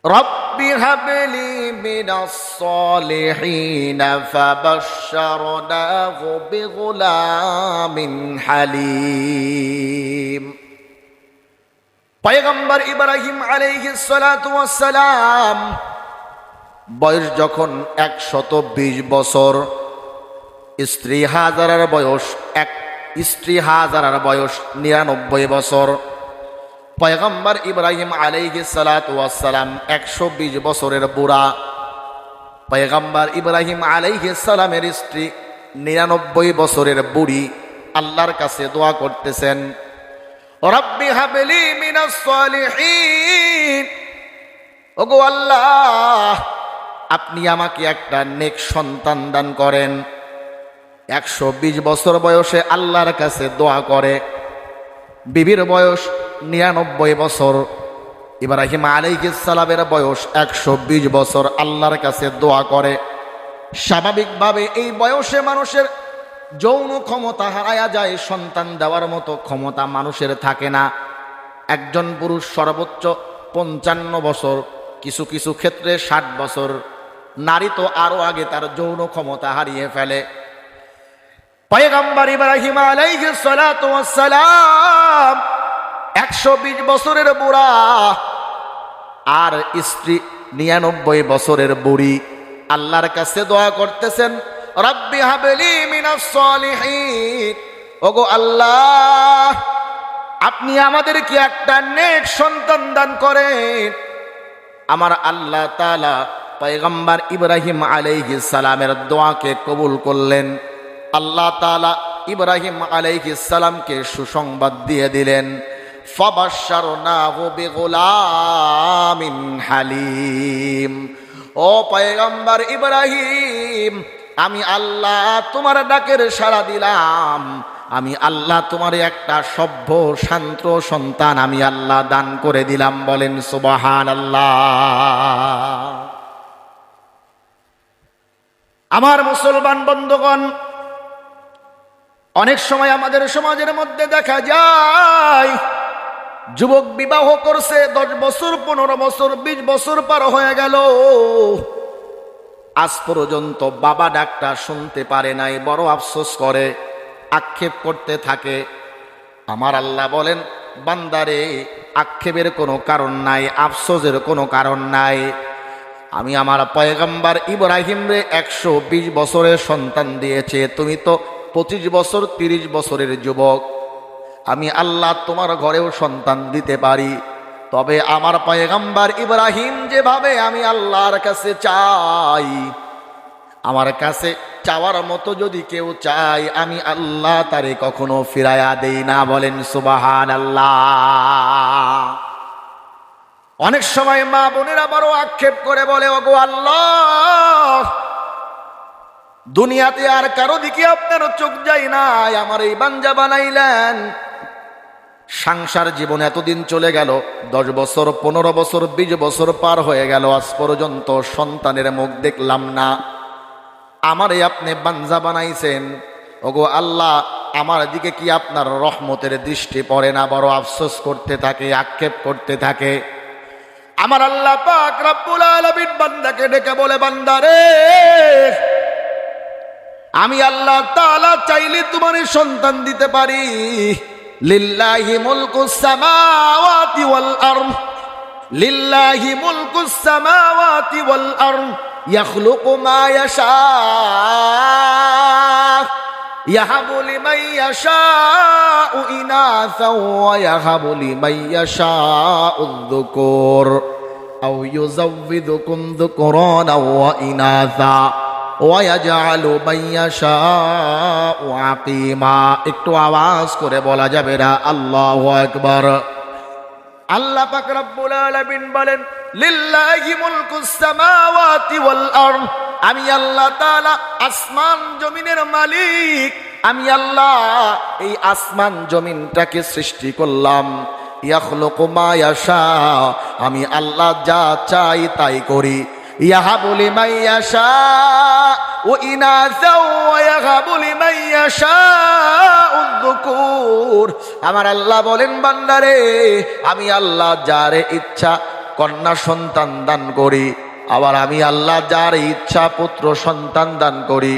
রব্বি হাবলি মিনাস সালিহিন ফাবাশশারনাহু বিগুলামিন হালিম। পয়গম্বর ইব্রাহিম আলাইহিস সালাতু ওয়াস সালাম বয়স যখন 120 বছর, স্ত্রী হাজারার বয়স 99 বছর। পয়গম্বর ইব্রাহিম আলাইহিস সালাতু ওয়াস সালাম 120 বছরের বুড়া। পয়গম্বর ইব্রাহিম আলাইহিস সালামের স্ত্রী 99 বছরের বুড়ি আল্লাহর কাছে দোয়া করতেছেন, রব্বি হাবলি মিনাস সালিহিন, ওগো আল্লাহ আপনি আমাকে একটা নেক সন্তান দান করেন। 120 বছর বয়সে আল্লাহর কাছে দোয়া করে। বিবির বয়স 99 বছর, ইব্রাহিম আলাইহিস সালামের বয়স 120 বছর, আল্লাহর কাছে দোয়া করে। স্বাভাবিকভাবে এই বয়সে মানুষের যৌন ক্ষমতা হারায়া যায়, সন্তান দেওয়ার মতো ক্ষমতা মানুষের থাকে না। একজন পুরুষ সর্বোচ্চ 55 বছর, কিছু কিছু ক্ষেত্রে 60 বছর, নারী তো আরো আগে তার যৌন ক্ষমতা হারিয়ে ফেলে। পয়গম্বর ইব্রাহিম আলাইহিস সালাতু ওয়াস সালাম 120 বছরের বুড়া, আর স্ত্রী 99 বছরের বুড়ি আল্লাহর কাছে দোয়া করতেছেন, রব্বি হাবলি মিনাস সালিহিন, ওগো আল্লাহ আপনি আমাদেরকে একটা নেক সন্তান দান করেন। আমার আল্লাহ তাআলা পয়গম্বর ইব্রাহিম আলাইহিস সালামের দোয়াকে কবুল করলেন। আল্লাহ তাআলা ইব্রাহিম আলাইহিস সালামকে সুসংবাদ দিয়ে দিলেন, ফাবাশশারনাহু বিগুলামিন হালিম। ও পয়গম্বর ইব্রাহিম, আমি আল্লাহ তোমার ডাকের সাড়া দিলাম। আমি আল্লাহ তোমার একটা সভ্য শান্ত সন্তান আমি আল্লাহ দান করে দিলাম। বলেন সুবহানাল্লাহ। আমার মুসলমান বন্ধুগণ, অনেক সময় আমাদের সমাজের মধ্যে দেখা যায় যুবক বিবাহ করছে, 10 বছর 15 বছর 20 বছর পার হয়ে গেল, আজ পর্যন্ত বাবা ডাকটা শুনতে পারে নাই, বড় আফসোস করে, আক্ষেপ করতে থাকে। আমার আল্লাহ বলেন, বান্দারে আক্ষেপের কোনো কারণ নাই, আফসোসের কোনো কারণ নাই। আমি আমার পয়গম্বর ইব্রাহিম রে 120 বছরের সন্তান দিয়েছে, তুমি তো 25 বছর 30 বছরের যুবক। আমি আল্লাহ তোমার ঘরেও সন্তান দিতে পারি, তবে আমার পয়গম্বর ইব্রাহিম যেভাবে আমি আল্লাহর কাছে চাই, আমার কাছে চাওয়ার মতো যদি কেউ চায় আমি আল্লাহ তারে কখনো ফিরায়া দেই না। বলেন সুবহানাল্লাহ। অনেক সময় মা বোনেরা বড় আক্ষেপ করে বলে, ওগো আল্লাহ দুনিয়াতে আর কারো দিকে আপনার চোখ যায় নাই, আমার এই বাঞ্জা বানাইলেন। সংসার জীবন এতদিন চলে গেল, 10 বছর 15 বছর 20 বছর পার হয়ে গেল, আজ পর্যন্ত সন্তানের মুখ দেখলাম না। আমারে আপনি বাঞ্জা বানাইছেন, ওগো আল্লাহ আমার দিকে কি আপনার রহমতের দৃষ্টি পড়ে না? বড় আফসোস করতে থাকে, আক্ষেপ করতে থাকে। আমার আল্লাহ পাক রব্বুল আলামিন বান্দাকে ডেকে বলে, বান্দারে আমি আল্লাহ তাআলা চাইলে তোমার সন্তান দিতে পারি। লিল্লাহি মুলকুস সামাওয়াতি ওয়াল আরদ, লিল্লাহি মুলকুস সামাওয়াতি ওয়াল আরদ, ইয়াখলুকু মা ইয়াশা, ইয়াহাবু লিমান ইয়াশাউ ইনাসা ওয়া ইয়াহাবু লিমান ইয়াশাউ যুকুর আও ইউযাওযিদুকুম যুকুরানা ওয়া ইনাসা ওয়ায়াজআলু মান ইয়াশাউ আকিমা। একটু আওয়াজ করে বলা যাবে না আল্লাহু আকবার। আল্লাহ পাক রব্বুল আলামিন বলেন, লিল্লাহি মুলকুস সামাওয়াতি ওয়াল আরদ, আমি আল্লাহ তাআলা আসমান জমিনের মালিক। আমি আল্লাহ এই আসমান জমিনটাকে সৃষ্টি করলাম। ইয়াখলুকু মা ইয়াশা, আমি আল্লাহ যা চাই তাই করি। ইয়াহাবু লিমান ইয়াশাউ ইনাসা ওয়া ইয়াহাবু লিমান ইয়াশাউ যুকুর। আমার আল্লাহ বলেন, বান্দারে আমি আল্লাহ যারে ইচ্ছা কন্যা সন্তান দান করি, আবার আমি আল্লাহ যার ইচ্ছা পুত্র সন্তান দান করি,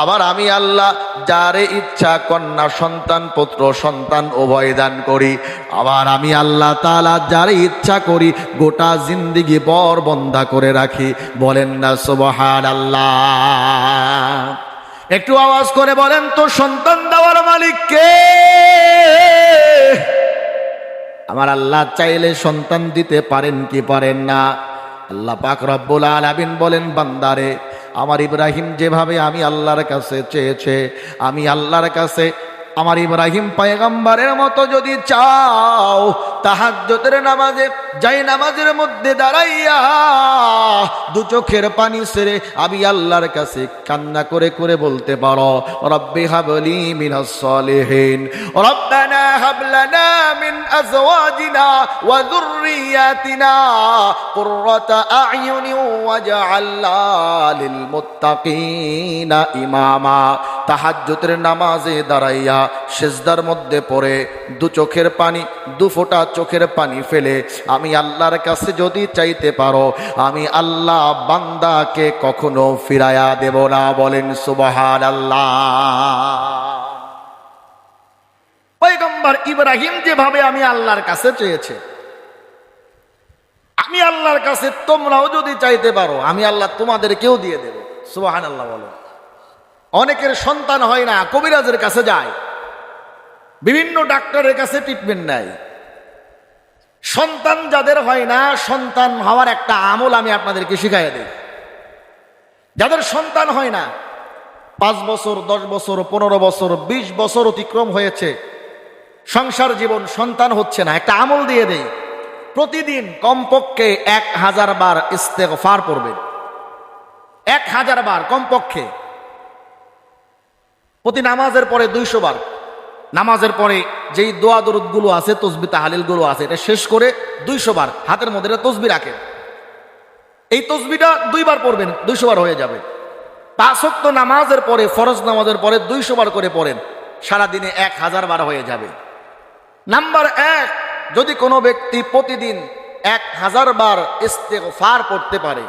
আবার আমি আল্লাহ যার ইচ্ছা কন্যা সন্তান পুত্র সন্তান উভয় দান করি, আবার আমি আল্লাহ তাআলা যার ইচ্ছা করি গোটা জিন্দেগি বর বন্ধা করে রাখি। বলেন না সুবহানাল্লাহ। একটু আওয়াজ করে বলেন তো, সন্তান দেওয়ার মালিক কে? আমার আল্লাহ চাইলে সন্তান দিতে পারেন কি পারেন না? আল্লাহ পাক রব্বুল আলামিন বলেন, বান্দারে আমার ইব্রাহিম যেভাবে আমি আল্লাহর কাছে চেয়েছে, আমি আল্লাহর কাছে আমার ইব্রাহিম পয়গম্বরের মতো যদি চাও, তাহাজ্জুদের নামাজে যাই নামাজের মধ্যে দাঁড়াইয়া দু চোখের পানি ছেড়ে আমি আল্লাহর কাছে কান্না করে করে বলতে পারো, রব্বি হাবলি মিনাস সালিহিন, রব্বানা হাব লানা মিন আজওয়াজিনা ওয়া যুররিয়াতিনা কুররাতা আ'য়ুনি ওয়াজআলনা লিল মুত্তাকিনা ইমামা। তাহাজ্জুদের নামাজে দাঁড়াইয়া সিজদার মধ্যে পড়ে দু চোখের পানি, দু ফোঁটা চোখের পানি ফেলে আমি আল্লাহর কাছে যদি চাইতে পারো, আমি আল্লাহ বান্দাকে কখনো ফিরায়া দেব না। বলেন সুবহানাল্লাহ। পয়গম্বর ইব্রাহিম যেভাবে আমি আল্লাহর কাছে চেয়েছে, আমি আল্লাহর কাছে তোমরাও যদি চাইতে পারো, আমি আল্লাহ তোমাদেরকেও দিয়ে দেব। সুবহানাল্লাহ বলো। অনেকের সন্তান হয় না, কবিরাজের কাছে যায়, বিভিন্ন ডাক্তারের কাছে ট্রিটমেন্ট নেয়। সন্তান যাদের হয় না, সন্তান হওয়ার একটা আমল আমি আপনাদেরকে শিখাইয়া দিই। যাদের সন্তান হয় না, 5 বছর 10 বছর 15 বছর 20 বছর অতিক্রম হয়েছে, সংসার জীবন, সন্তান হচ্ছে না, একটা আমল দিয়ে দেই। প্রতিদিন কমপক্ষে 1000 বার ইস্তেগফার পড়বেন। 1000 বার কমপক্ষে। প্রতি নামাজের পরে 200 বার, নামাজের পরে যেই দোয়া দরুদগুলো আছে, তসবিহ তাহলিলগুলো আছে, এটা শেষ করে 200 বার হাতের মধ্যে তসবিহ রাখেন। এই তসবিহটা 2 বার পড়বেন, 200 বার হয়ে যাবে। 5 ওয়াক্ত নামাজের পরে, ফরজ নামাজের পরে 200 বার করে পড়েন, সারাদিনে 1000 বার হয়ে যাবে। নাম্বার 1, যদি কোনো ব্যক্তি প্রতিদিন 1000 বার ইস্তেগফার পড়তে পারে।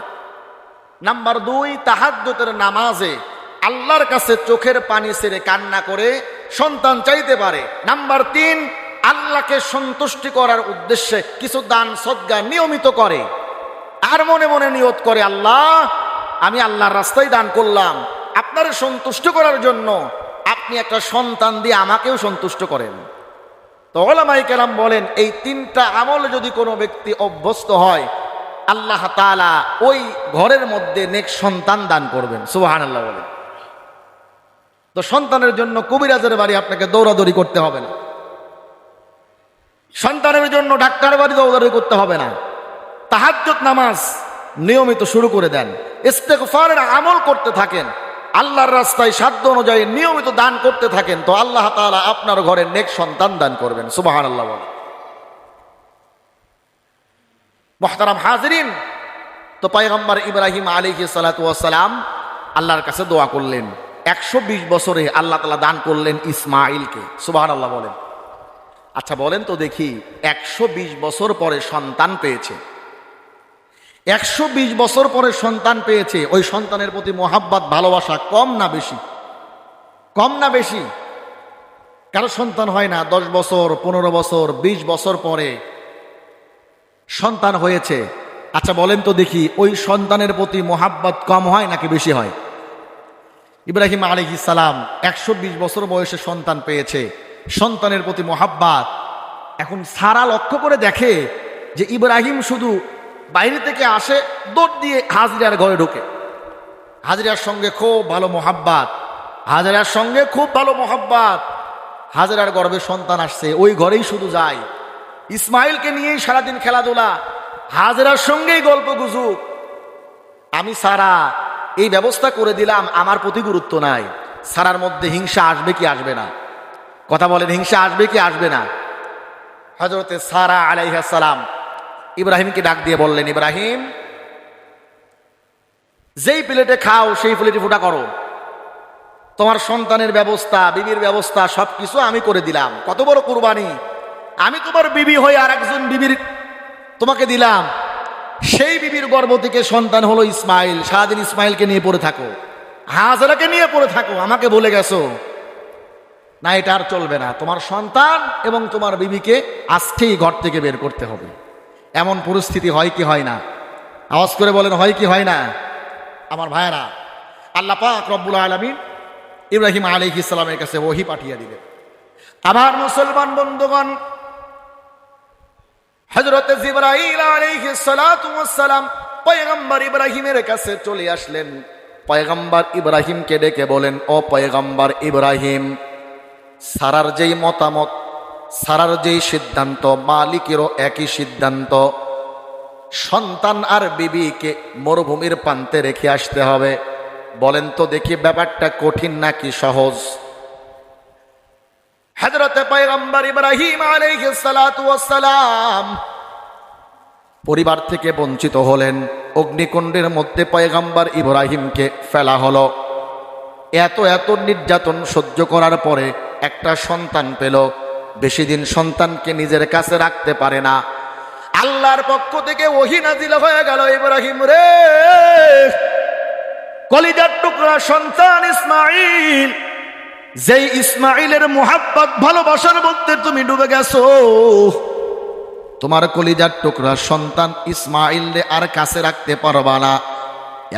নাম্বার 2, তাহাজ্জুদের নামাজে আল্লাহর কাছে চোখের পানি ছেড়ে কান্না করে সন্তান চাইতে পারে। নাম্বার 3, আল্লাহকে সন্তুষ্টি করার উদ্দেশ্যে কিছু দান সদকা নিয়মিত করে, আর মনে মনে নিয়ত করে, আল্লাহ আমি আল্লাহর রাস্তায় দান করলাম, আপনার সন্তুষ্ট করার জন্য আপনি একটা সন্তান দিয়ে আমাকেও সন্তুষ্ট করেন। তো উলামায়ে কেরাম বলেন, এই 3টা আমল যদি কোনো ব্যক্তি অভ্যস্ত হয়, আল্লাহ তাআলা ওই ঘরের মধ্যে নেক সন্তান দান করবেন। সুবহানাল্লাহ বলেন। তো সন্তানের জন্য কবিরাজের বাড়ি আপনাকে দৌড়াদৌড়ি করতে হবে না, সন্তানের জন্য ডাক্তারের বাড়ি দৌড়াদৌড়ি করতে হবে না। তাহাজ্জুদ নামাজ নিয়মিত শুরু করে দেন, ইস্তেগফারের আমল করতে থাকেন, আল্লাহর রাস্তায় সাধ্য অনুযায়ী নিয়মিত দান করতে থাকেন, তো আল্লাহ তাআলা আপনার ঘরে নেক সন্তান দান করবেন। সুবহানাল্লাহ বলেন। মুহতারাম হাজিরিন, তো পয়গম্বর ইব্রাহিম আলাইহিস সালাতু ওয়াস সালাম আল্লাহর কাছে দোয়া করলেন। 120 বছরে আল্লাহ তাআলা দান করলেন ইসমাঈলকে। সুবহানাল্লাহ বলেন। আচ্ছা বলেন তো দেখি, 120 বছর পরে সন্তান পেয়েছে, 120 বছর পরে সন্তান পেয়েছে, ওই সন্তানের প্রতি মোহাব্বত ভালোবাসা কম না বেশি? কম না বেশি? কারো সন্তান হয় না, 10 বছর 15 বছর 20 বছর পরে সন্তান হয়েছে। আচ্ছা বলেন তো দেখি, ওই সন্তানের প্রতি মোহাব্বত কম হয় নাকি বেশি হয়? ইব্রাহিম আলাইহিস সালাম 120 বছর বয়সে সন্তান পেয়েছে, সন্তানের প্রতি মোহাব্বত। এখন সারা লক্ষ্য করে দেখে যে ইব্রাহিম শুধু বাইরে থেকে আসে, দৌড় দিয়ে হাজরার ঘরে ঢোকে, হাজরার সঙ্গে খুব ভালো মোহাব্বত, হাজরার সঙ্গে খুব ভালো মোহাব্বত। হাজরার গর্ভে সন্তান আসছে, ওই ঘরেই শুধু যায়, ইসমাইলকে নিয়েই সারাদিন খেলাধুলা, হাজরার সঙ্গেই গল্প গুজব। আমি সারা এই ব্যবস্থা করে দিলাম, আমার প্রতি গুরুত্ব নাই। সারার মধ্যে হিংসা আসবে কি আসবে না? কথা বলেন, হিংসা আসবে কি আসবে না? হযরতে সারা আলাইহিস সালাম ইব্রাহিমকে ডাক দিয়ে বললেন, ইব্রাহিম যেই প্লেটে খাও সেই প্লেটে ফুটা করো, তোমার সন্তানের ব্যবস্থা, বিবির ব্যবস্থা সবকিছু আমি করে দিলাম। কত বড় কুরবানি! আমি তোমার বিবি হয়ে আর একজন বিবির তোমাকে দিলাম, সেই বিবির গর্ভ থেকে সন্তান হলো ইসমাইল। সারাদিন ইসমাইলকে নিয়ে পড়ে থাকো, হাজরাকে নিয়ে পড়ে থাকো, আমাকে বলে গেছো না, এটা আর চলবে না। তোমার সন্তান এবং তোমার বিবিকে আজকেই ঘর থেকে বের করতে হবে। এমন পরিস্থিতি হয় কি হয় না? আওয়াজ করে বলেন, হয় কি হয় না? আমার ভাইয়েরা, আল্লাহ পাক রব্বুল আলামিন ইব্রাহিম আলাইহিস সালামের কাছে ওহী পাঠিয়ে দিলেন। আমার মুসলমান বন্ধুগণ, হযরত জিবরাইল আলাইহিস সালাতু ওয়াস সালাম পয়গম্বর ইব্রাহিমের কাছে চলে আসলেন। পয়গম্বর ইব্রাহিমকে ডেকে বলেন, ও পয়গম্বর ইব্রাহিম, সারার যেই মতামত, সারার যেই সিদ্ধান্ত, মালিকেরও একই সিদ্ধান্ত, সন্তান আর বিবিকে মরুভূমির প্রান্তে রেখে আসতে হবে। বলেন তো দেখি, ব্যাপারটা কঠিন নাকি সহজ? হযরত পয়গম্বর ইব্রাহিম আলাইহিস সালাতু ওয়াস সালাম পরিবার থেকে বঞ্চিত হলেন। অগ্নিকুণ্ডের মধ্যে পয়গম্বর ইব্রাহিমকে ফেলা হলো। এত এত নির্যাতন সহ্য করার পরে একটা সন্তান পেল। বেশি দিন সন্তানকে নিজের কাছে রাখতে পারে না। আল্লাহর পক্ষ থেকে ওহী নাজিল হয়ে গেল, ইব্রাহিম রে, কলিজার টুকরা সন্তান ইসমাইল, যেই ইসমাইলের মুহাব্বত ভালোবাসার মধ্যে তুমি ডুবে গেছো, তোমার কলিজার টুকরা সন্তান ইসমাইলরে আর কাছে রাখতে পারবা না।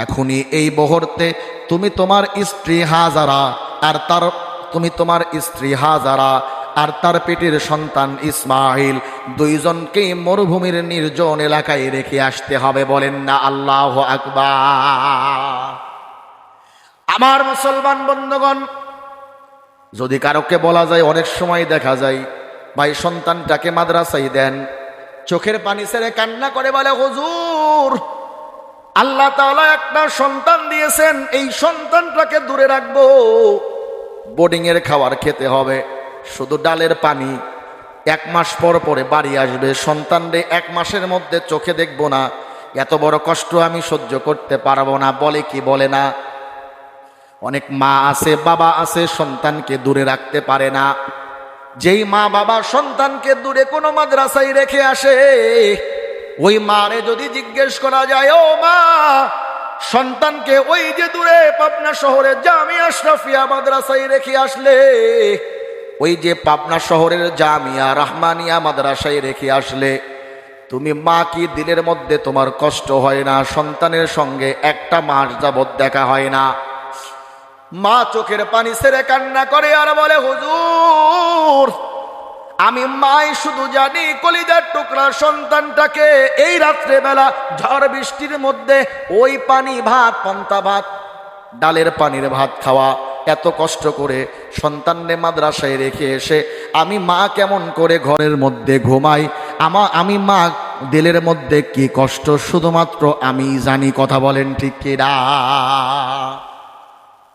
এখনই এই মুহূর্তে তুমি তোমার স্ত্রী হাজারা আর তার পেটের সন্তান ইসমাইল দুইজনকেই মরুভূমির নির্জন এলাকায় রেখে আসতে হবে। বলেন না আল্লাহু আকবার। আমার মুসলমান বন্ধুগণ, যদি কারোকে বলা যায়, অনেক সময় দেখা যায় ভাই সন্তানটাকে মাদ্রাসায় দেন, চোখের পানি ছেড়ে কান্না করে বলে, হুজুর, আল্লাহ তাআলা একটা সন্তান দিয়েছেন, এই সন্তানটাকে দূরে রাখবো, বোর্ডিং এর খাবার খেতে হবে, শুধু ডালের পানি, 1 মাস পর পরে বাড়ি আসবে, সন্তানরে 1 মাসের মধ্যে চোখে দেখবো না, এত বড় কষ্ট আমি সহ্য করতে পারবো না। বলে কি বলে না? অনেক মা আছে, বাবা আছে, সন্তানকে দূরে রাখতে পারে না। যেই মা বাবা সন্তানকে দূরে কোনো মাদ্রাসায় রেখে আসে, ওই মারে যদি জিজ্ঞেস করা যায়, ও মা, সন্তানকে ওই যে দূরে পাবনা শহরে জামিয়া আশরাফিয়া মাদ্রাসায় রেখে আসলে, ওই যে পাবনা শহরের জামিয়া রহমানিয়া মাদ্রাসায় রেখে আসলে, তুমি মা কি দিনের মধ্যে তোমার কষ্ট হয় না? সন্তানের সঙ্গে 1 মাস যাবৎ দেখা হয় না। মা চোখের পানি ছেড়ে কান্না করে আর বলে, হুজুর, আমি মাই শুধু জানি কলিজার টুকরা সন্তানটাকে এই রাত্রে বেলা ঝড় বৃষ্টির মধ্যে ওই পানি ভাত, পান্তা ভাত, ডালের পানির ভাত খাওয়া, এত কষ্ট করে সন্তানরে মাদ্রাসায় রেখে এসে আমি মা কেমন করে ঘরের মধ্যে ঘুমাই, আমি মা দিলের মধ্যে কি কষ্ট শুধুমাত্র আমি জানি। কথা বলেন ঠিক কিনা?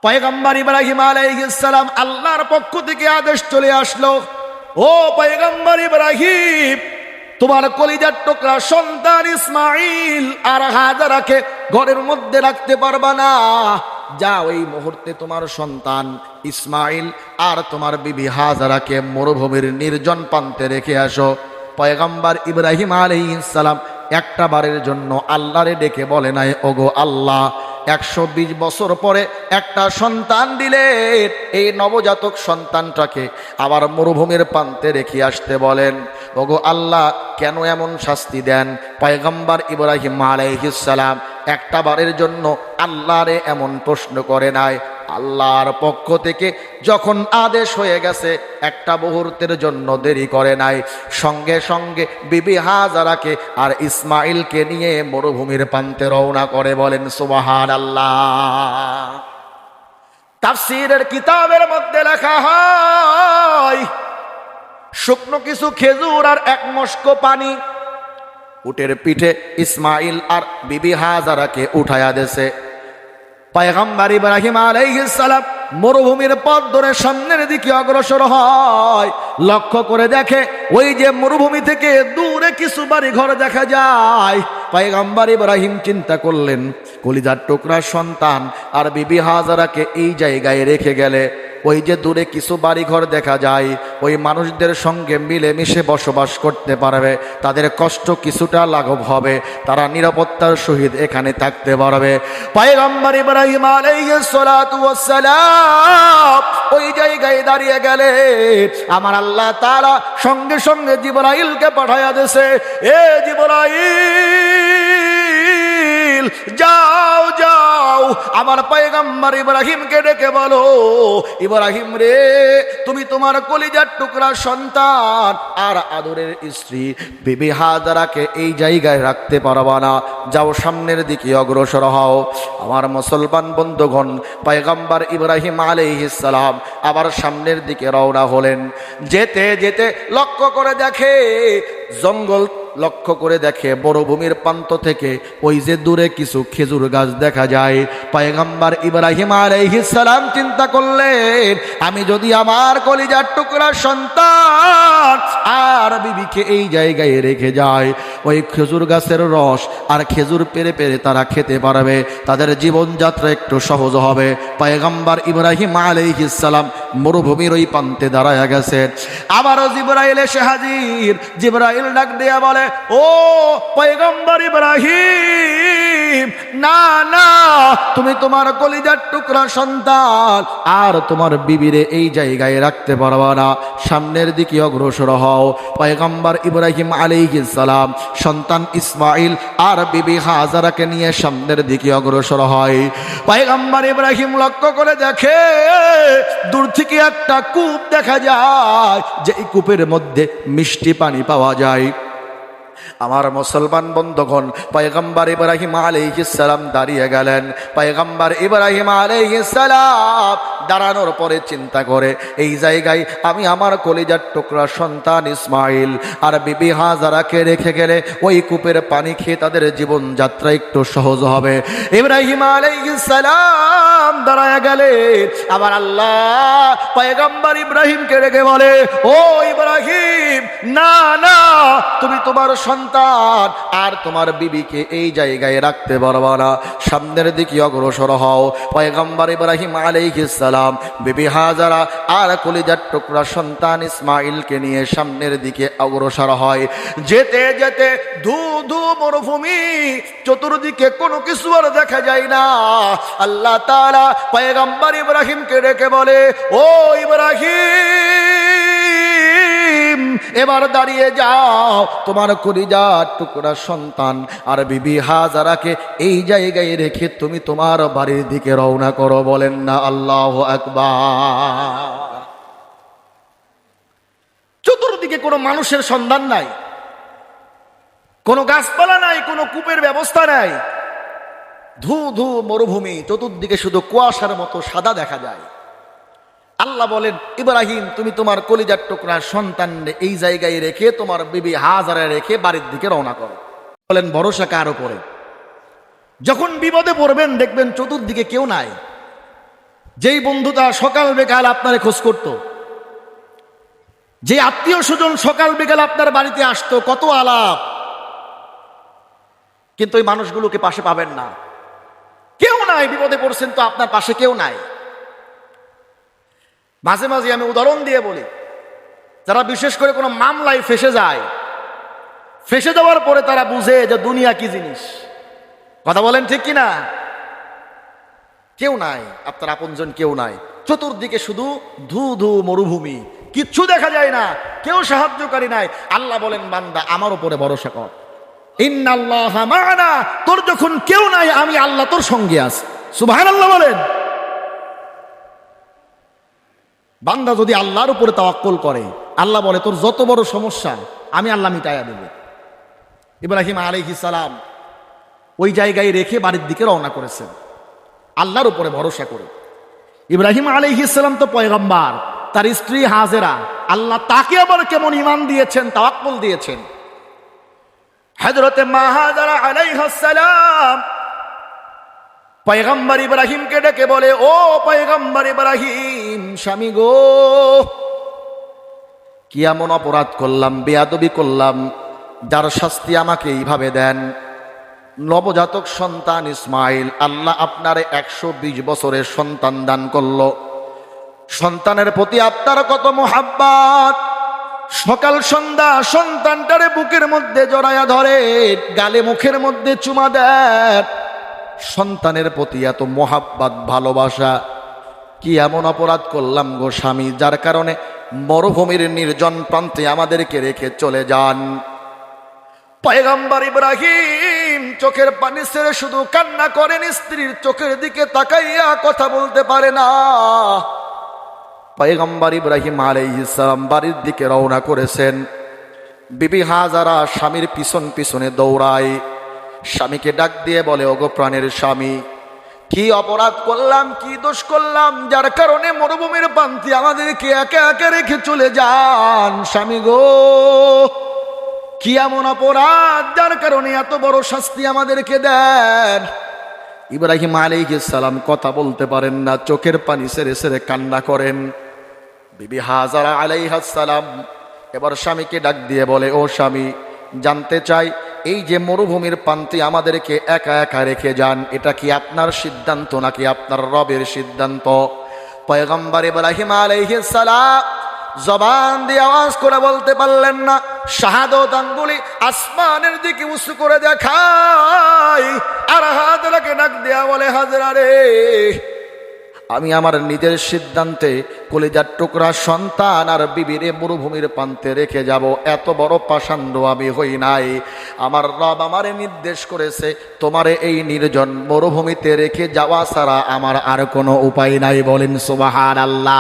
পয়গম্বর ইব্রাহিম আলাইহিস সালাম আল্লাহর পক্ষ থেকে আদেশ চলে আসলো, ও পয়গম্বর ইব্রাহিম, তোমার কলিজার টুকরা সন্তান ইসমাইল আর হাজারাকে ঘরের মধ্যে রাখতে পারবা না। যাও, এই মুহূর্তে তোমার সন্তান ইসমাইল আর তোমার বিবি হাজারাকে মরুভূমির নির্জন প্রান্তে রেখে আসো। পয়গম্বর ইব্রাহিম আলাইহিস সালাম একটা বারের জন্য আল্লাহরে ডেকে বলে নাই, ওগো আল্লাহ, 120 বছর পরে একটা সন্তান দিলে, এই নবজাতক সন্তানটাকে আবার মরুভূমির প্রান্তে রেখে আসতে বলেন। ওগো আল্লাহ, কেন এমন শাস্তি দেন? পয়গম্বর ইব্রাহিম আলাইহিস সালাম একটা বারের জন্য আল্লাহরে এমন প্রশ্ন করে নাই। আল্লাহর পক্ষ থেকে যখন আদেশ হয়ে গেছে, একটা মুহূর্তের জন্য দেরি করে নাই, সঙ্গে সঙ্গে বিবি হাজারাকে আর ইসমাইলকে নিয়ে মরুভূমির প্রান্তে রওনা করে। বলেন সুবহানাল্লাহ। তাফসীরের কিতাবের মধ্যে লেখা হয়, শুকনো কিছু খেজুর আর 1 মস্ক পানি উটের পিঠে ইসমাইল আর বিবি হাজারাকে উঠায়া দেছে। পয়গম্বর ইব্রাহিম আলাইহিস সালাম মরুভূমির পথ ধরে সামনের দিকে অগ্রসর হয়। লক্ষ্য করে দেখে, ওই যে মরুভূমি থেকে দূরে কিছু বাড়ি ঘর দেখা যায়। পয়গম্বর ইব্রাহিম চিন্তা করলেন, কলিজার টুকরা সন্তান আর বিবি হাজারাকে এই জায়গায় রেখে গেলে ওই যে দূরে কিছু বাড়িঘর দেখা যায়, ওই মানুষদের সঙ্গে মিলেমিশে বসবাস করতে পারবে, তাদের কষ্ট কিছুটা লাঘব হবে, তারা নিরাপত্তার সহিত এখানে থাকতে পারবে। পয়গম্বর ইব্রাহিম আলাইহিস সালাতু ওয়াস সালাম ওই জায়গায় দাঁড়িয়ে গেলে আমার আল্লাহ তাআলা সঙ্গে সঙ্গে জিবরাইলকে পাঠায়া দিয়েছে, এ জিবরাইল যাও যাও আমার পয়গম্বর ইব্রাহিমকে ডেকে বলো, ইব্রাহিম রে তুমি তোমার কলিজার টুকরা সন্তান আর আদরের স্ত্রী বিবি হাজারাকে এই জায়গায় রাখতে পারবা না, যাও সামনের দিকে অগ্রসর হও। আমার মুসলমান বন্ধুগণ, পয়গম্বর ইব্রাহিম আলাইহিস সালাম আবার সামনের দিকে রওনা হলেন। যেতে যেতে লক্ষ্য করে দেখে জঙ্গল, লক্ষ্য করে দেখে মরুভূমির প্রান্ত থেকে ওই যে দূরে কিছু খেজুর গাছ দেখা যায়। পয়গম্বর ইব্রাহিম আলাইহিস সালাম চিন্তা করলেন, আমি যদি আমার কলিজার টুকরা সন্তান আর বিবিকে এই জায়গায় রেখে যাই, ওই খেজুর গাছের রস আর খেজুর পেরে পেরে তারা খেতে পারবে, তাদের জীবনযাত্রা একটু সহজ হবে। পয়গম্বর ইব্রাহিম আলাইহিস সালাম মরুভূমির ওই প্রান্তে দাঁড়ায়া গেছেন। আবারও জিবরাইল এসে হাজির। জিবরাইল ডাক দিয়া বলে, ও পয়গম্বর ইব্রাহিম, না না, তুমি তোমার কলিজার টুকরা সন্তান আর তোমার বিবিরে এই জায়গায় রাখতে পারবা না, সামনের দিকে অগ্রসর হও। পয়গম্বর ইব্রাহিম আলাইহিস সালাম সন্তান ইসমাইল আর বিবি হাজারাকে নিয়ে সামনের দিকে অগ্রসর হয়। পয়গম্বর ইব্রাহিম লক্ষ্য করে দেখে দূর থেকে একটা কূপ দেখা যায়, যে এই কূপের মধ্যে মিষ্টি পানি পাওয়া যায়। আমার মুসলমান বন্ধুগণ, পয়গম্বর ইব্রাহিম আলাইহিস সালাম দাঁড়িয়ে গেলেন। পয়গম্বর ইব্রাহিম আলাইহিস সালাম দাঁড়ানোর পরে চিন্তা করে, এই জায়গায় আমি আমার কলিজার টুকরা সন্তান ইসমাইল আর বিবি হাজারাকে রেখে গেলে ওই কূপের পানি খেয়ে তাদের জীবনযাত্রা একটু সহজ হবে। ইব্রাহিম আলাইহিস সালাম দাঁড়ায় গেলেন। আবার আল্লাহ পয়গম্বর ইব্রাহিমকে রেখে বলে, ও ইব্রাহিম, না না, তুমি তোমার সন্তান আর তোমার বিবিকে এই জায়গায় রাখতে পারবা না, সামনের দিকে অগ্রসর হও। পয়গম্বর ইব্রাহিম আলাইহিস সালাম বিবি হাজারা আর কলিজার টুকরা সন্তান ইসমাইলকে নিয়ে সামনের দিকে অগ্রসর হয়। যেতে যেতে ধু ধু মরুভূমি, চতুর্দিকে কোনো কিছু আর দেখা যায় না। আল্লাহ তাআলা পয়গম্বর ইব্রাহিমকে ডেকে বলে, ও ইব্রাহিম, এবার দাঁড়িয়ে যাও, তোমার কলিজার টুকরা সন্তান আর বিবি হাজারাকে এই জায়গায় রেখে তুমি তোমার বাড়ির দিকে রওনা করো। বলেন না আল্লাহু আকবার। চতুর্দিকে কোনো মানুষের সন্ধান নাই, কোনো গাছপালা নাই, কোনো কূপের ব্যবস্থা নাই, ধু ধু মরুভূমি, চতুর্দিকে শুধু কুয়াশার মতো সাদা দেখা যায়। আল্লাহ বলেন, ইব্রাহিম, তুমি তোমার কলিজার টুকরা সন্তান এই জায়গায় রেখে তোমার বিবি হাজারা রেখে বাড়ির দিকে রওনা করো। বলেন, ভরসা কার উপরে? যখন বিপদে পড়বেন দেখবেন চতুর্দিকে কেউ নাই। যেই বন্ধুটা সকাল বিকাল আপনারে খোঁজ করত, যে আত্মীয় স্বজন সকাল বিকাল আপনার বাড়িতে আসতো, কত আলাপ, কিন্তু ওই মানুষগুলোকে পাশে পাবেন না। কেউ নাই, বিপদে পড়ছেন তো আপনার পাশে কেউ নাই। মাঝে মাঝে আমি উদাহরণ দিয়ে বলি, যারা বিশেষ করে কোনো মামলায় ফেসে যায়, ফেসে যাওয়ার পরে তারা বুঝে যে দুনিয়া কি জিনিস। কথা বলেন ঠিক কিনা? কেউ নাই, আপনার আপনজন কেউ নাই, চতুর্দিকে শুধু ধু ধু মরুভূমি, কিচ্ছু দেখা যায় না, কেউ সাহায্যকারী নাই। আল্লাহ বলেন, বান্দা আমার উপরে ভরসা কর, ইন্নাল্লাহা মা'ানা, তোর যখন কেউ নাই আমি আল্লাহ তোর সঙ্গে আছি। সুবহানাল্লাহ বলেন। বান্দা যদি আল্লাহর উপরে তাওয়াক্কুল করে, আল্লাহ বলে তোর যত বড় সমস্যা আমি আল্লাহ মিটাইয়া দেব। ইব্রাহিম আলাইহিস সালাম ওই জায়গায় রেখে বাড়ির দিকে রওনা করেছেন আল্লাহর উপরে ভরসা করে। ইব্রাহিম আলাইহিস সালাম তো পয়গম্বর, তার স্ত্রী হাজেরা, আল্লাহ তাকে আবার কেমন ঈমান দিয়েছেন, তাওয়াক্কুল দিয়েছেন। হযরতে মা হাজেরা আলাইহিস সালাম পয়গম্বর ইব্রাহিমকে ডেকে বলে, ও পয়গম্বর ইব্রাহিম, স্বামী গো, কি এমন অপরাধ করলাম, বেয়াদবি করলাম, যার শাস্তি আমাকে এইভাবে দেন? নবজাতক সন্তান ইসমাইল, আল্লাহ আপনারে 120 বছরের সন্তান দান করলো, সন্তানের প্রতি আপনার কত মোহাব্বত। সকাল সন্ধ্যা সন্তানটারে বুকের মধ্যে জড়ায়া ধরে, গালে মুখের মধ্যে চুমা দেন। সন্তানের প্রতি এত মোহাব্বত ভালোবাসা, কি এমন অপরাধ করলাম গো স্বামী, যার কারণে মরুভূমির নির্জন প্রান্তে আমাদেরকে রেখে চলে যান? পয়গম্বর ইব্রাহিম চোখের পানি ছেড়ে শুধু কান্না করেন, স্ত্রীর চোখের দিকে তাকাইয়া কথা বলতে পারে না। পয়গম্বর ইব্রাহিম আলাইহিস সালাম বাড়ির দিকে রওনা করেছেন। বিবি হাজারা স্বামীর পিছন পিছনে দৌড়ায়, স্বামীকে ডাক দিয়ে বলে, ওগো প্রাণের স্বামী, কি অপরাধ করলাম, কি দোষ করলাম, যার কারণে মরুভূমির প্রান্তে আমাদেরকে একা একা রেখে চলে যান? স্বামী গো, কি এমন অপরাধ যার কারণে এত বড় শাস্তি আমাদেরকে দেন? ইব্রাহিম আলাইহিস সালাম কথা বলতে পারেন না, চোখের পানি ছেড়ে ছেড়ে কান্না করেন। বিবি হাজারা আলাইহিস সালাম এবার স্বামীকে ডাক দিয়ে বলে, ও স্বামী, জানতে চাই, এই যে মরুভূমির প্রান্তে আমাদেরকে একা একা রেখে যান, এটা কি আপনার সিদ্ধান্ত নাকি আপনার রবের সিদ্ধান্ত? পয়গম্বর ইব্রাহিম আলাইহিস সালাম জবান দিয়ে আওয়াজ করে বলতে পারলেন না। শাহাদত আঙ্গুলি আসমানের দিকে উঁচু করে দেখায়, আর হাজরাকে ডাক দেয়া বলে, হাজরা রে, আমি আমার নিজের সিদ্ধান্তে কলিজার টুকরা সন্তান আর বিবিরে মরুভূমির প্রান্তে রেখে যাব, এত বড় পাষাণ্ড আমি হই নাই। আমার রব আমারে নির্দেশ করেছে, তোমারে এই নির্জন মরুভূমিতে রেখে যাওয়া ছাড়া আমার আর কোনো উপায় নাই। বলেন সুবহানাল্লাহ।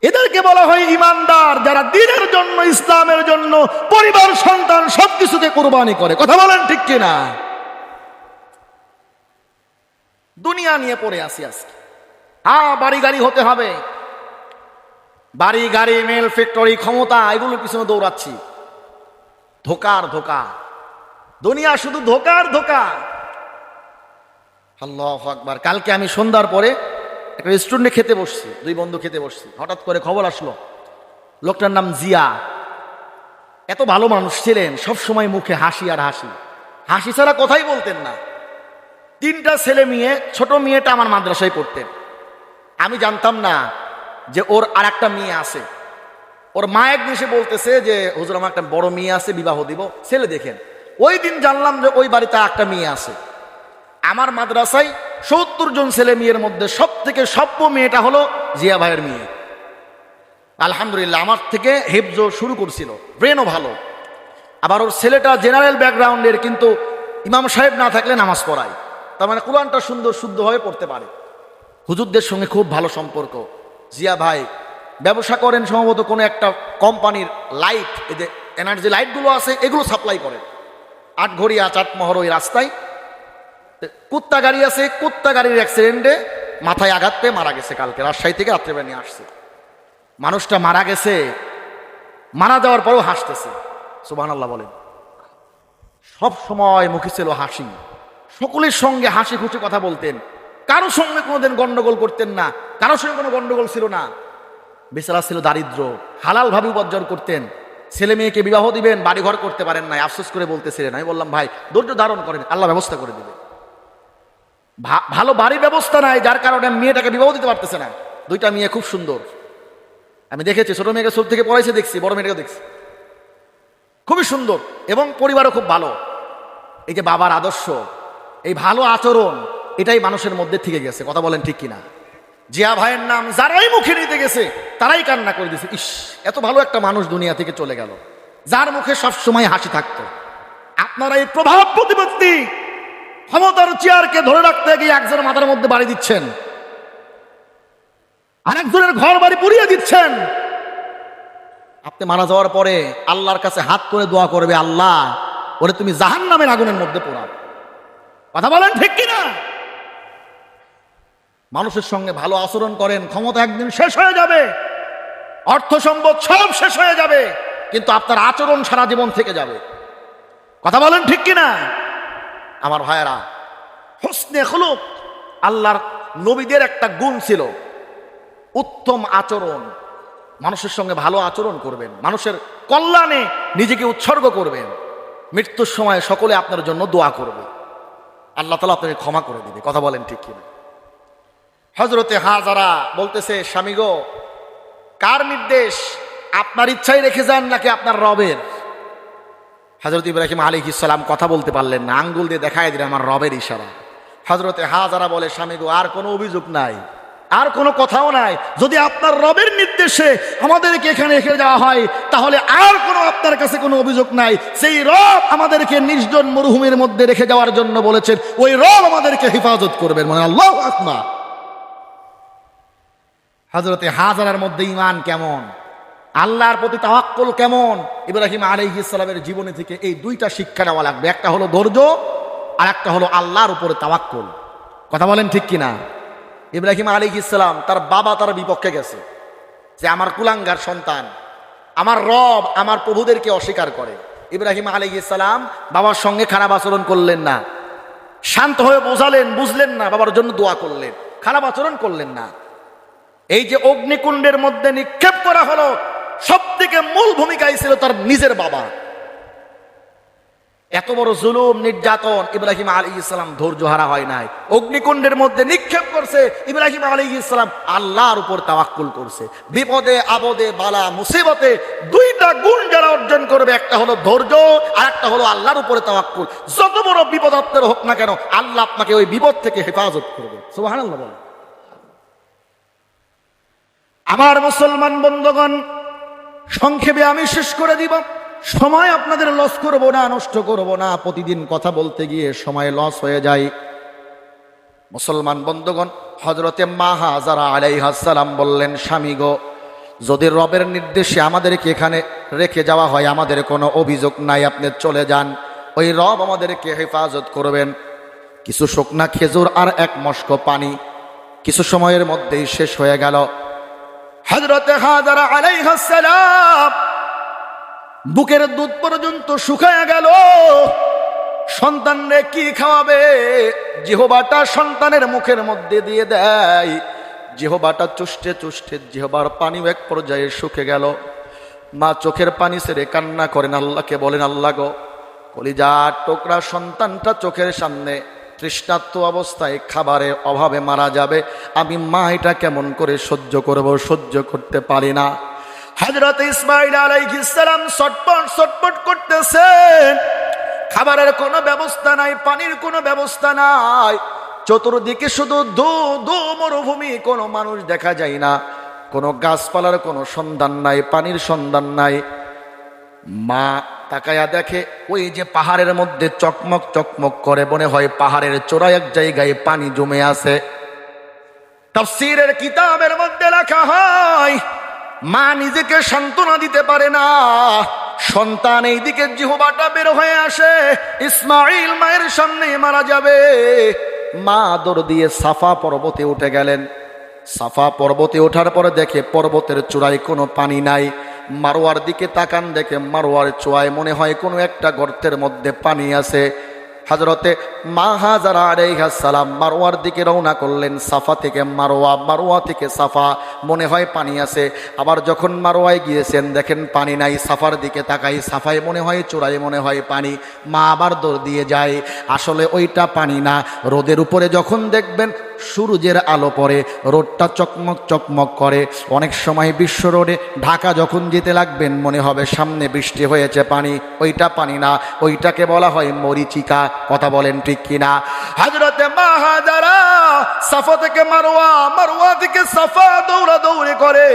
এদেরকে বলা হয় ইমানদার, যারা দ্বীনের জন্য, ইসলামের জন্য পরিবার সন্তান সবকিছুকে কুরবানি করে। কথা বলেন ঠিক কিনা? দুনিয়া নিয়ে পড়ে আসি আজকে। হ্যাঁ, বাড়ি গাড়ি হতে হবে, বাড়ি গাড়ি, মেল, ফ্যাক্টরি, ক্ষমতা, এগুলোর পিছনে দৌড়াচ্ছি। ধোকার ধোকা, দুনিয়া শুধু ধোকার ধোকা। আল্লাহু আকবার। কালকে আমি সন্ধ্যার পরে একটা রেস্টুরেন্টে খেতে বসছি, দুই বন্ধু খেতে বসছি, হঠাৎ করে খবর আসলো, লোকটার নাম জিয়া। এত ভালো মানুষ ছিলেন, সব সময় মুখে হাসি আর হাসি, হাসি ছাড়া কথাই বলতেন না। 3টা ছেলে মেয়ে, ছোট মেয়েটা আমার মাদ্রাসায় পড়তেন। আমি জানতাম না যে ওর আর একটা মেয়ে আছে। ওর মা একদিন এসে বলতেছে যে, হুজুর, আমার একটা বড় মেয়ে আছে, বিবাহ দিব, ছেলে দেখেন। ওই দিন জানলাম যে ওই বাড়িতে একটা মেয়ে আছে। আমার মাদ্রাসায় 70 জন ছেলে মেয়ের মধ্যে সব থেকে সভ্য মেয়েটা হলো জিয়া ভাইয়ের মেয়ে। আলহামদুলিল্লাহ, আমার থেকে হেফজ শুরু করছিল, ব্রেনও ভালো। আবার ওর ছেলেটা জেনারেল ব্যাকগ্রাউন্ডের, কিন্তু ইমাম সাহেব না থাকলে নামাজ পড়ায়, তার মানে কোরআনটা সুন্দর শুদ্ধভাবে পড়তে পারে। হুজুরদের সঙ্গে খুব ভালো সম্পর্ক। জিয়া ভাই ব্যবসা করেন সম্ভবত কোনো একটা কোম্পানির লাইট, এই যে এনার্জি লাইটগুলো আছে, এগুলো সাপ্লাই করেন। 8 ঘড়িয়া চাটমোহর ওই রাস্তায় কুত্তা গাড়ি আছে, কুত্তা গাড়ির অ্যাক্সিডেন্টে মাথায় আঘাত পেয়ে মারা গেছে। কালকে রাজশাহী থেকে রাত্রেবেলা নিয়ে আসছে। মানুষটা মারা গেছে, মারা যাওয়ার পরেও হাসতেছে। সুবহানাল্লাহ বলেন। সব সময় মুখে ছিল হাসি, সকলের সঙ্গে হাসি খুশি কথা বলতেন, কারোর সঙ্গে কোনোদিন গন্ডগোল করতেন না, কারোর সঙ্গে কোনো গন্ডগোল ছিল না। বেচারা ছিল দারিদ্র, হালাল ভাবে উপার্জন করতেন। ছেলে মেয়েকে বিবাহ দিবেন, বাড়িঘর করতে পারেন নাই, আফসোস করে বলতেছিলেন। আমি বললাম, ভাই ধৈর্য ধারণ করেন, আল্লাহ ব্যবস্থা করে দেবে। ভালো বাড়ির ব্যবস্থা নাই, যার কারণে মেয়েটাকে বিবাহ দিতে পারতেছে না। 2টা মেয়ে খুব সুন্দর, আমি দেখেছি। ছোট মেয়েকে ছোট থেকে পড়াইছে দেখছি, বড় মেয়েটাকে দেখছি, খুবই সুন্দর এবং পরিবারও খুব ভালো। এই যে বাবার আদর্শ, এই ভালো আচরণ, এটাই মানুষের মধ্যে থেকে গেছে। কথা বলেন ঠিক কিনা? জিয়া ভাইয়ের নাম যারাই মুখে নিতে গেছে তারাই কান্না করে দিয়েছে, ইস, এত ভালো একটা মানুষ দুনিয়া থেকে চলে গেল, যার মুখে সব সময় হাসি থাকতো। আপনারা এই প্রভাব প্রতিপত্তি, ক্ষমতার চেয়ারকে ধরে রাখতে গিয়ে একজনের মাথার মধ্যে বাড়ি দিচ্ছেন, আরেকজনের ঘর বাড়ি পুড়িয়ে দিচ্ছেন। আপনি মারা যাওয়ার পরে আল্লাহর কাছে হাত করে দোয়া করবে, আল্লাহ, ওরে তুমি জাহান্নামের আগুনের মধ্যে পোড়াও। কথা বলেন ঠিক কিনা? মানুষের সঙ্গে ভালো আচরণ করেন, ক্ষমতা একদিন শেষ হয়ে যাবে, অর্থ সম্পদ সব শেষ হয়ে যাবে, কিন্তু আপনার আচরণ সারা জীবন থেকে যাবে। কথা বলেন ঠিক কিনা? আমার ভাইয়েরা, হুসনে খুলুক আল্লাহর নবীদের একটা গুণ ছিল, উত্তম আচরণ। মানুষের সঙ্গে ভালো আচরণ করবেন, মানুষের কল্যাণে নিজেকে উৎসর্গ করবেন। মৃত্যুর সময় সকলে আপনার জন্য দোয়া করবে, আল্লাহ তাআলা আপনাকে ক্ষমা করে দিবে। কথা বলেন ঠিক কিনা? হযরতে হাজারা বলতেছে, স্বামী গো, কার নির্দেশ? আপনার ইচ্ছাই রেখে যান নাকি আপনার রবের? হযরত ইব্রাহিম আলাইহিস সালাম কথা বলতে পারলেন না, আঙ্গুল দিয়ে দেখায় দিলেন আমার রবের ইশারা। হযরতে হাজারা বলে, স্বামী গো, আর কোনো অভিযোগ নাই, আর কোনো কথাও নাই। যদি আপনার রবের নির্দেশে আমাদেরকে এখানে রেখে যাওয়া হয়, তাহলে আর কোনো আপনার কাছে কোনো অভিযোগ নাই। সেই রব আমাদেরকে নির্জন মরুভূমির মধ্যে রেখে যাওয়ার জন্য বলেছেন, ওই রব আমাদেরকে হেফাজত করবেন। মানে আল্লাহু আকবার। হযরতে হাজারার মধ্যে ঈমান কেমন, আল্লাহর প্রতি তাওয়াক্কুল কেমন, ইব্রাহিম আলাইহিস সালামের জীবনী থেকে এই দুইটা শিক্ষা নেওয়া লাগবে। একটা হলো ধৈর্য, আর একটা হলো আল্লাহর উপরে তাওয়াক্কুল। কথা বলেন ঠিক কিনা? ইব্রাহিম আলাইহিস সালাম তার বাবা তার বিপক্ষে গেছে যে আমার কুলাঙ্গার সন্তান, আমার রব আমার প্রভুদেরকে অস্বীকার করে। ইব্রাহিম আলাইহিস সালাম বাবার সঙ্গে খারাপ আচরণ করলেন না, শান্ত হয়ে বোঝালেন, বুঝলেন না, বাবার জন্য দোয়া করলেন, খারাপ আচরণ করলেন না। এই যে অগ্নিকুণ্ডের মধ্যে নিক্ষেপ করা হলো, সব থেকে মূল ভূমিকায় ছিল তার নিজের বাবা। এত বড় জুলুম নির্যাতন, ইব্রাহিম আলাইহিস সালাম ধৈর্য হারা হয় নাই। অগ্নিকুণ্ডের মধ্যে নিক্ষেপ করছে, ইব্রাহিম আলাইহিস সালাম আল্লাহর উপর তাওয়াক্কুল করছে। বিপদে আপদে বালা মুসিবতে দুইটা গুণ যারা অর্জন করবে, একটা হলো ধৈর্য, আর একটা হলো আল্লাহর উপরে তাওয়াক্কুল। যত বড় বিপদ আপনার হোক না কেন, আল্লাহ আপনাকে ওই বিপদ থেকে হেফাজত করবে। সুবহানাল্লাহ বলেন। আমার মুসলমান বন্ধুগণ, সংক্ষেপে আমি শেষ করে দিব, সময় আপনাদের লস করব না, নষ্ট করব না। প্রতিদিন কথা বলতে গিয়ে সময় লস হয়ে যায়। মুসলমান বন্ধুগণ, হযরতে মা হাজারা আলাইহিস সালাম বললেন, স্বামী গো, যদি রবের নির্দেশে আমাদেরকে এখানে রেখে যাওয়া হয়, আমাদের কোনো অভিযোগ নাই, আপনি চলে যান, ওই রব আমাদেরকে হেফাজত করবেন। কিছু শুকনা খেজুর আর এক মশক পানি কিছু সময়ের মধ্যেই শেষ হয়ে গেল। হযরতে হাজারা আলাইহিস সালাম বুকের দুধ পর্যন্ত শুকায় গেল। সন্তানরে কি খাওয়াবে? জিহ্বাটা সন্তানের মুখের মধ্যে দিয়ে দেয়। জিহ্বাটা চুষ্টে চুষ্টে জিহ্বার পানি এক পর্যায়ে শুকে গেল। মা চোখের পানি ছেড়ে কান্না করেন, আল্লাহকে বলেন, আল্লাহ গো, কলিজার টুকরা সন্তানটা চোখের সামনে তৃষ্ণার্ত অবস্থায় খাবারের অভাবে মারা যাবে, আমি মা এটা কেমন করে সহ্য করব? সহ্য করতে পারি না। হযরত ইসমাঈল আলাইহিস সালাম ছটপট ছটপট করতেছেন। খাবারের কোনো ব্যবস্থা নাই, পানির কোনো ব্যবস্থা নাই, চতুর্দিকে শুধু ধু ধু মরুভূমি, কোনো মানুষ দেখা যায় না, কোনো গাছপালার কোনো সন্ধান নাই, পানির সন্ধান নাই। মা তাকায়া দেখে ওই যে পাহাড়ের মধ্যে চকমক চকমক করে, মনে হয় পাহাড়ের চূড়ায় এক জায়গায় পানি জমে আছে। তাফসীরের কিতাবের মধ্যে লেখা হয়, মা নিজেকে সান্ত্বনা দিতে পারে না, সন্তান এইদিকে জিহ্বাটা বের হয়ে আসে, ইসমাঈল মায়ের সামনে মারা যাবে। মা দৌড় দিয়ে সাফা পর্বতে উঠে গেলেন। সাফা পর্বতে ওঠার পরে দেখে পর্বতের চূড়ায় কোনো পানি নাই। মারোয়ার দিকে তাকান, দেখে মারোয়ার চূড়ায় মনে হয় কোনো একটা গর্তের মধ্যে পানি আছে। হযরতে মা হাজারা আলাইহিস সালাম মারওয়ার দিকে রওনা করলেন। সাফা থেকে মারওয়া, মারওয়া থেকে সাফা, মনে হয় পানি আছে। আবার যখন মারওয়ায় গিয়েছেন দেখেন পানি নাই, সাফার দিকে তাকাই, সাফায় মনে হয় চূড়ায় মনে হয় পানি। মা আবার দৌড় দিয়ে যায়, আসলে ওইটা পানি না। রোদের উপরে যখন দেখবেন সূর্যের আলো পড়ে, রোদটা চকমক চকমক করে, অনেক সময় বিশ্ব রোডে ঢাকা যখন যেতে লাগবেন মনে হবে সামনে বৃষ্টি হয়েছে, পানি, ওইটা পানি না, ওইটাকে বলা হয় মরিচিকা। কথা বলেন ঠিক কিনা? হযরতে মা হাজারা সাফা থেকে মারওয়া, মারওয়া থেকে সাফা দৌড়া দৌড়ি করে।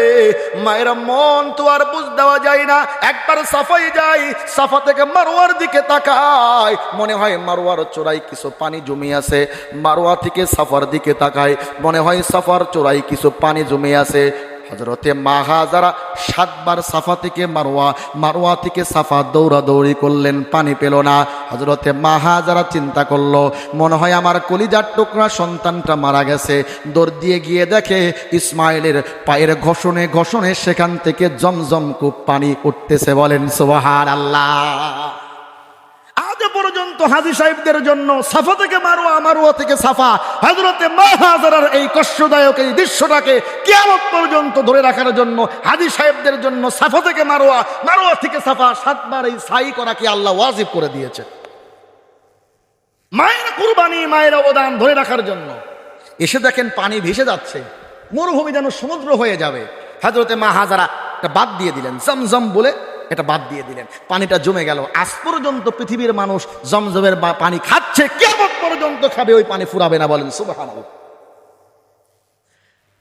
মায়ের মন তো আর বুঝ দেওয়া যায় না। একবার সাফাই যায়, সাফা থেকে মারওয়ার দিকে তাকায়, মনে হয় মারওয়ার চূড়ায় কিছু পানি জমে আছে। মারওয়া থেকে সাফার দিকে তাকায়, মনে হয় সাফার চূড়ায় কিছু পানি জমে আছে। হযরতে মা হাজারা 7 বার সাফা থেকে মারওয়া, মারওয়া থেকে সাফা দৌড়াদৌড়ি করলেন, পানি পেল না। হযরতে মা হাজারা চিন্তা করলো, মনে হয় আমার কলিজার টুকরা সন্তানটা মারা গেছে। দৌড় দিয়ে গিয়ে দেখে ইসমাইলের পায়ের ঘষণে ঘষণে সেখান থেকে জমজম কূপ পানি উঠতেছে। বলেন সুবহানাল্লাহ। আজ পর্যন্ত হাজী সাহেবদের জন্য সাফা থেকে মারওয়া, মারওয়া থেকে সাফা, হযরতে মা হাজারার এই কষ্টদায়ক এই দৃশ্যটাকে কিয়ামত পর্যন্ত ধরে রাখার জন্য হাজী সাহেবদের জন্য সাফা থেকে মারওয়া, মারওয়া থেকে সাফা 7 বার এই সাই করাকে আল্লাহ ওয়াজিব করে দিয়েছে। মায়ের কুরবানি, মায়ের অবদান ধরে রাখার জন্য। এসে দেখেন পানি ভেসে যাচ্ছে, মরুভূমি যেন সমুদ্র হয়ে যাবে। হযরতে মা হাজারা এটা বাদ দিয়ে দিলেন, জমজম বলে এটা বাদ দিয়ে দিলেন। পানিটা জমে গেল। আজ পর্যন্ত পৃথিবীর মানুষ জমজমের পানি খাচ্ছে, কিয়ামত পর্যন্ত খাবে, ওই পানি ফুরাবে না। বলেন সুবহানাল্লাহ।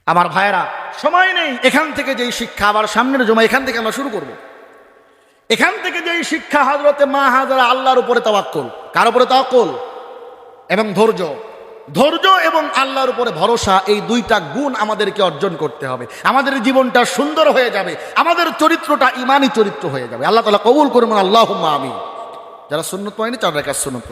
আমার ভাইয়েরা, সময় নেই। এখান থেকে যেই শিক্ষা, আবার সামনের জমা এখান থেকে আমরা শুরু করব। এখান থেকে যেই শিক্ষা, হযরতে মা হাজারা আল্লাহর উপরে তাওয়াক্কুল। কার উপরে তাওয়াক্কুল? এবং ধৈর্য। ধৈর্য এবং আল্লাহর উপরে ভরসা, এই দুইটা গুণ আমাদেরকে অর্জন করতে হবে। আমাদের জীবনটা সুন্দর হয়ে যাবে, আমাদের চরিত্রটা ঈমানি চরিত্র হয়ে যাবে। আল্লাহ তাআলা কবুল করুন, আল্লাহুম্মা আমিন। যারা সুন্নত পড়েনি 4 রাকাত সুন্নত পড়ে।